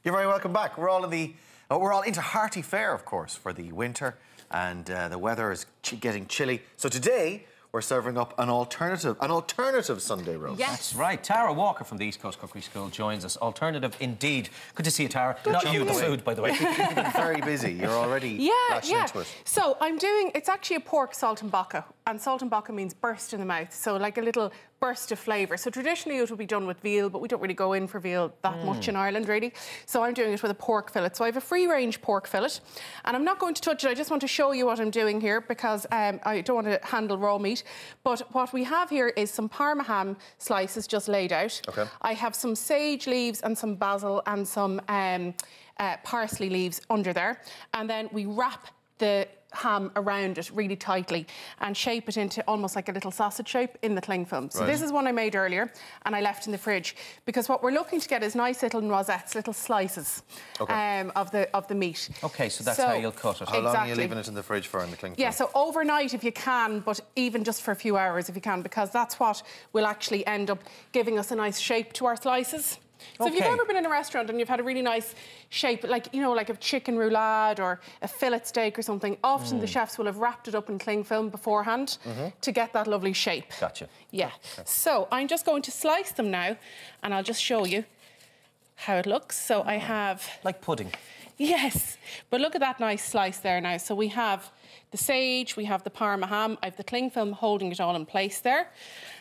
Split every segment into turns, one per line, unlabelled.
You're very welcome back. We're all into hearty fare, of course, for the winter, and the weather is getting chilly. So today we're serving up an alternative Sunday roast.
Yes.
That's right. Tara Walker from the East Coast Cookery School joins us. Alternative indeed. Good to see you, Tara. Not you, the food, by the way.
You've been very busy. You're already latching into it.
So it's actually a pork saltimbocca, and saltimbocca means burst in the mouth, so like a little burst of flavour. So traditionally it would be done with veal, but we don't really go in for veal that much in Ireland, really. So I'm doing it with a pork fillet. So I have a free-range pork fillet, and I'm not going to touch it. I just want to show you what I'm doing here because I don't want to handle raw meat. But what we have here is some Parma ham slices just laid out.
Okay.
I have some sage leaves and some basil and some parsley leaves under there. And then we wrap the ham around it really tightly and shape it into almost like a little sausage shape in the cling film. So this is one I made earlier and I left in the fridge because what we're looking to get is nice little noisettes, little slices of the meat.
Okay, so that's how you'll cut it.
How long are you leaving it in the fridge for in the cling film?
Yeah, so overnight if you can, but even just for a few hours if you can, because that's what will actually end up giving us a nice shape to our slices. So if you've ever been in a restaurant and you've had a really nice shape, like, you know, like a chicken roulade or a fillet steak or something, often the chefs will have wrapped it up in cling film beforehand to get that lovely shape.
Gotcha.
Yeah. Okay. So I'm just going to slice them now and I'll just show you how it looks. So I have...
Like pudding.
Yes. But look at that nice slice there now. So we have the sage, we have the Parma ham, I have the cling film holding it all in place there.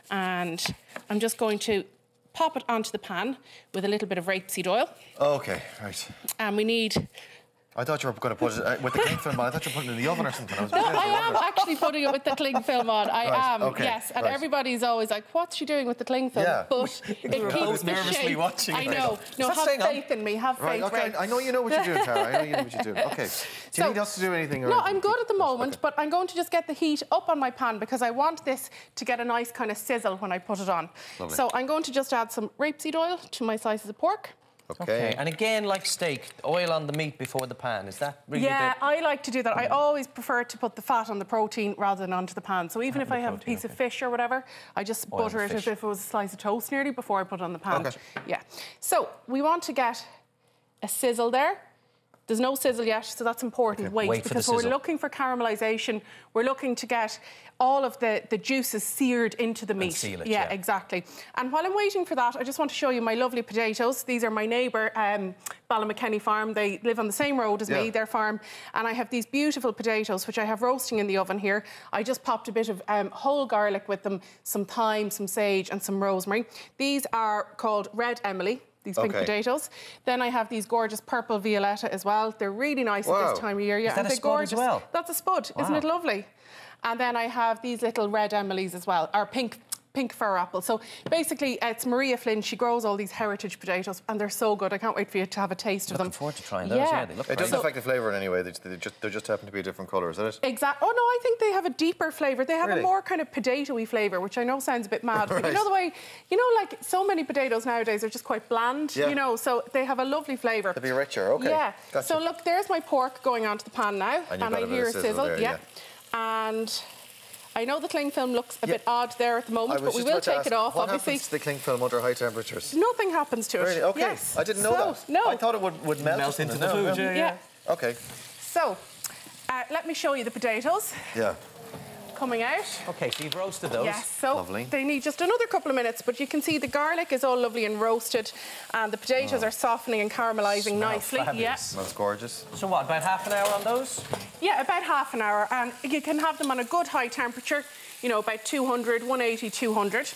And I'm just going to pop it onto the pan with a little bit of rapeseed oil.
Okay, right.
And we need...
I thought you were going to put it with the cling film on. I thought you were putting it in the oven or something.
I am actually putting it with the cling film on. I am,
okay,
yes. And everybody's always like, what's she doing with the cling film?
Yeah.
But it keeps the
nervously
shape.
watching it.
I know. No, have faith in me. Have faith,
okay. I know you know what you're doing, Tara. I know you know what you're doing. Okay. Do you need us to do anything?
No, I'm good at the moment, but I'm going to just get the heat up on my pan because I want this to get a nice kind of sizzle when I put it on.
Lovely.
So I'm going to just add some rapeseed oil to my slices of pork.
Okay. And again, like steak, oil on the meat before the pan. Is that really
I like to do that. I always prefer to put the fat on the protein rather than onto the pan. So even if I have a piece of fish or whatever, I just butter it as if it was a slice of toast nearly before I put it on the pan.
Okay.
Yeah. So we want to get a sizzle there. There's no sizzle yet, so that's important.
Wait
because
for the
we're looking for caramelisation. We're looking to get all of the juices seared into the meat.
And seal it,
yeah, exactly. And while I'm waiting for that, I just want to show you my lovely potatoes. These are my neighbour, Ballymckenny farm. They live on the same road as me, their farm. And I have these beautiful potatoes, which I have roasting in the oven here. I just popped a bit of whole garlic with them, some thyme, some sage and some rosemary. These are called Red Emily. These pink potatoes. Then I have these gorgeous purple violetta as well. They're really nice at this time of year. Yeah,
is that a spud as well?
That's a spud. Wow. Isn't it lovely? And then I have these little red Emilys as well, or pink fir apple. So basically, it's Maria Flynn. She grows all these heritage potatoes, and they're so good. I can't wait for you to have a taste of them.
Looking forward to trying those. Yeah, they look
it doesn't affect the flavour in any way. They just happen to be a different colour, is that it?
Exactly. Oh no, I think they have a deeper flavour. They have a more kind of potato-y flavour, which I know sounds a bit mad. But you know the way, like so many potatoes nowadays are just quite bland. You know, so they have a lovely flavour.
To be richer, okay.
Yeah.
Gotcha.
So look, there's my pork going onto the pan now,
and
I hear a sizzle.
There,
And I know the cling film looks a bit odd there at the moment, but we will take it off,
what
obviously.
What happens to the cling film under high temperatures?
Nothing happens to it.
Really? Okay.
Yes.
I didn't know that.
No.
I thought it would melt
into the food. Yeah.
Okay.
So, let me show you the potatoes.
Yeah.
Coming out.
Okay, so you've roasted those.
Yes, so
lovely.
They need just another couple of minutes, but you can see the garlic is all lovely and roasted, and the potatoes are softening and caramelising nicely. Yeah.
Smells gorgeous.
So what, about half an hour on those?
Yeah, about half an hour, and you can have them on a good high temperature, you know, about 200, 180, 200.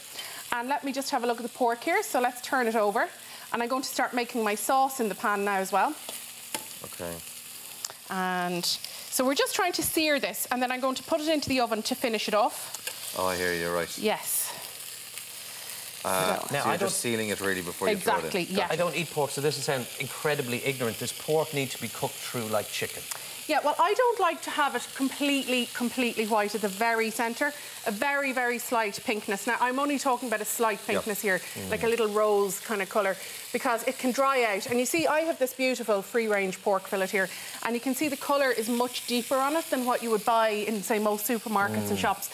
And let me just have a look at the pork here, so let's turn it over. And I'm going to start making my sauce in the pan now as well.
Okay.
And so we're just trying to sear this, and then I'm going to put it into the oven to finish it off.
Oh, I hear you, right.
Yes.
Now, so you're just sealing it really before you throw it in.
Exactly, yeah.
I don't eat pork, so this will sound incredibly ignorant. Does pork need to be cooked through like chicken?
Yeah, well, I don't like to have it completely white at the very centre. A very, very slight pinkness. Now, I'm only talking about a slight pinkness here, like a little rose kind of colour, because it can dry out. And you see, I have this beautiful free-range pork fillet here, and you can see the colour is much deeper on it than what you would buy in, say, most supermarkets and shops,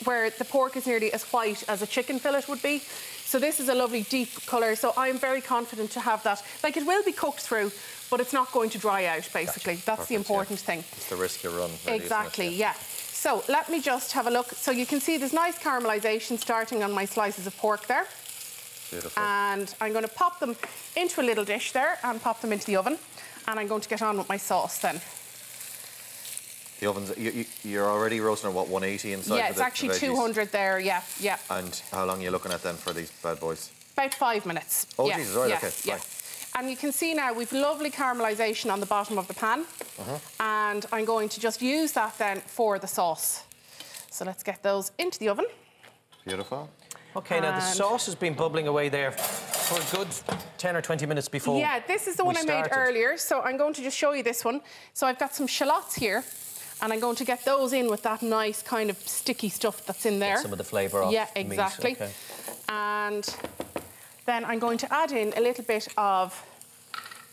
where the pork is nearly as white as a chicken fillet would be. So So this is a lovely deep colour, so I'm very confident to have that. Like, it will be cooked through, but it's not going to dry out, basically. That's
Perfect,
the important thing.
It's the risk you run. Really,
Exactly,
isn't it?
yeah. So let me just have a look. So you can see there's nice caramelisation starting on my slices of pork there.
Beautiful.
And I'm going to pop them into a little dish there and pop them into the oven. And I'm going to get on with my sauce then.
The oven's, you're already roasting at what, 180 inside?
Yeah, it's actually 200 there, yeah.
And how long are you looking at then for these bad boys?
About 5 minutes.
Oh,
yeah,
Jesus, right,
yeah,
okay,
yeah.
fine.
And you can see now we've lovely caramelisation on the bottom of the pan. And I'm going to just use that then for the sauce. So let's get those into the oven.
Beautiful.
OK, now the sauce has been bubbling away there for a good 10 or 20 minutes before.
Yeah, this is the one I made earlier. So I'm going to just show you this one. So I've got some shallots here. And I'm going to get those in with that nice kind of sticky stuff that's in there.
Get some of the flavour off.
Yeah, exactly.
Meat. Okay.
And then I'm going to add in a little bit of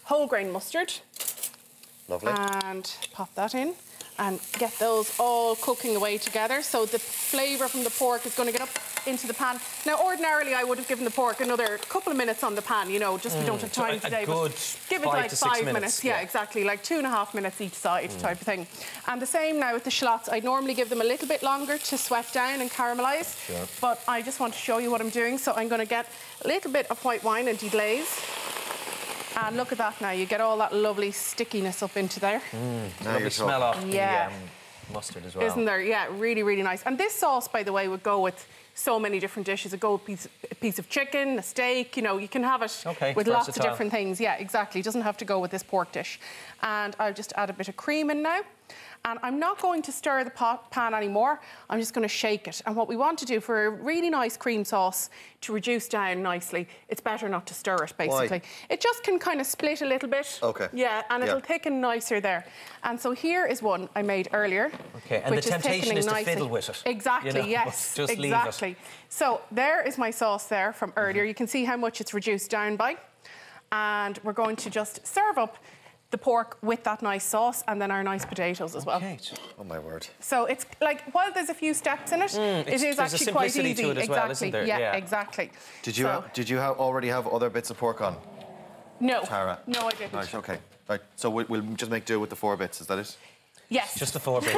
whole grain mustard.
Lovely.
And pop that in and get those all cooking away together. So the flavour from the pork is going to get up into the pan. Now, ordinarily, I would have given the pork another couple of minutes on the pan, you know, just we don't have time today.
Good
give it like 5 minutes. Yeah, exactly, like 2.5 minutes each side type of thing. And the same now with the shallots. I'd normally give them a little bit longer to sweat down and caramelise.
Sure.
But I just want to show you what I'm doing. So I'm going to get a little bit of white wine and deglaze. And look at that now, you get all that lovely stickiness up into there.
Lovely smell off
yeah.
the mustard as well.
Isn't there? Yeah, really, really nice. And this sauce, by the way, would go with so many different dishes. It go with a piece of chicken, a steak, you know, you can have it with lots of different things. Yeah, exactly. It doesn't have to go with this pork dish. And I'll just add a bit of cream in now. And I'm not going to stir the pan anymore. I'm just going to shake it. And what we want to do for a really nice cream sauce to reduce down nicely, it's better not to stir it, basically.
Why?
It just can kind of split a little bit.
Okay.
Yeah, and it'll thicken nicer there. And so here is one I made earlier.
Okay, and the temptation is to fiddle with it.
Exactly,
you know?
yes.
Just
exactly.
leave it.
So there is my sauce there from earlier. You can see how much it's reduced down by. And we're going to just serve up the pork with that nice sauce and then our nice potatoes as well.
Oh, my word.
So it's like, while there's a few steps in it, it is actually quite easy.
To it as well, isn't there?
Yeah, exactly.
Did you already have other bits of pork on?
No.
Tara?
No, I didn't.
Right, OK. Right, so we'll just make do with the 4 bits, is that it?
Yes.
Just the 4 bits.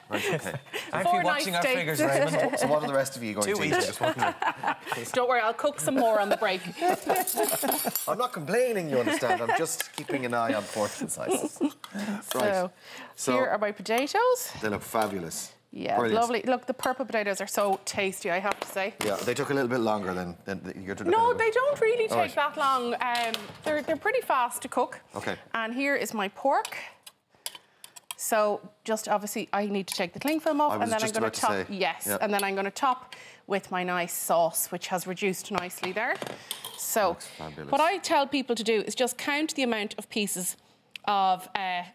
Right, OK.
Aren't you watching our figures, Raymond?
So what are the rest of you going to eat? Just wondering.
Don't worry, I'll cook some more on the break.
I'm not complaining, you understand. I'm just keeping an eye on portion sizes. Right.
So here are my potatoes.
They look fabulous.
Yeah,
brilliant.
lovely. Look, the purple potatoes are so tasty, I have to say.
Yeah, they took a little bit longer than you're doing.
No, they don't really take that long. They're pretty fast to cook.
OK.
And here is my pork. So just obviously I need to take the cling film off and then I'm going to top. Yes, and then I'm going to top with my nice sauce, which has reduced nicely there. So what I tell people to do is just count the amount of pieces of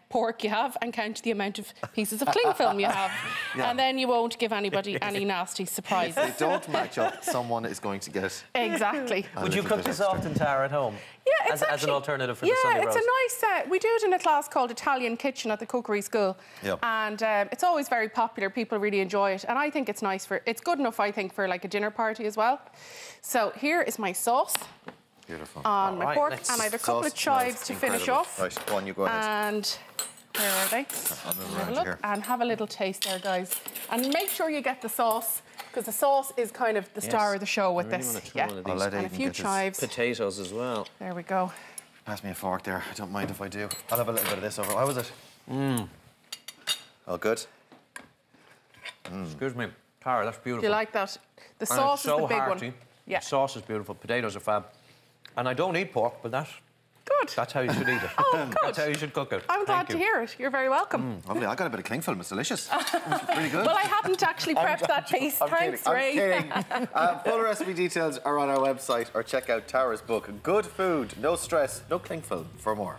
pork you have and count the amount of pieces of cling film you have. And then you won't give anybody any nasty surprises.
If they don't match up, someone is going to get...
Exactly.
Would you cook this often, Tara, at home?
Yeah, it's
as an alternative for the Sunday roast?
Yeah, it's a nice... we do it in a class called Italian Kitchen at the Cookery School.
Yep.
And it's always very popular. People really enjoy it. And I think it's nice for... It's good enough, I think, for like a dinner party as well. So here is my sauce.
Beautiful.
On my pork, and I have a couple of chives to finish off.
Right, go on, you go ahead.
And where are they?
Have a look
and have a little taste there, guys. And make sure you get the sauce, because the sauce is kind of the star of the show with this. Yeah, and a few chives.
Potatoes as well.
There we go.
Pass me a fork there. I don't mind if I do. I'll have a little bit of this over. How was it? All good?
Excuse me. Tara, that's beautiful.
Do you like that? The sauce is the big one.
Yeah. The sauce is beautiful. Potatoes are fab. And I don't eat pork, but that's how you should eat it.
Oh, good.
That's how you should cook it.
I'm glad to hear it. You're very welcome.
Lovely. I got a bit of cling film. It's delicious. Really good.
Well, I hadn't actually prepped that piece. Thanks, Ray.
I'm kidding. Full recipe details are on our website, or check out Tara's book, Good Food, No Stress, No Cling Film, for more.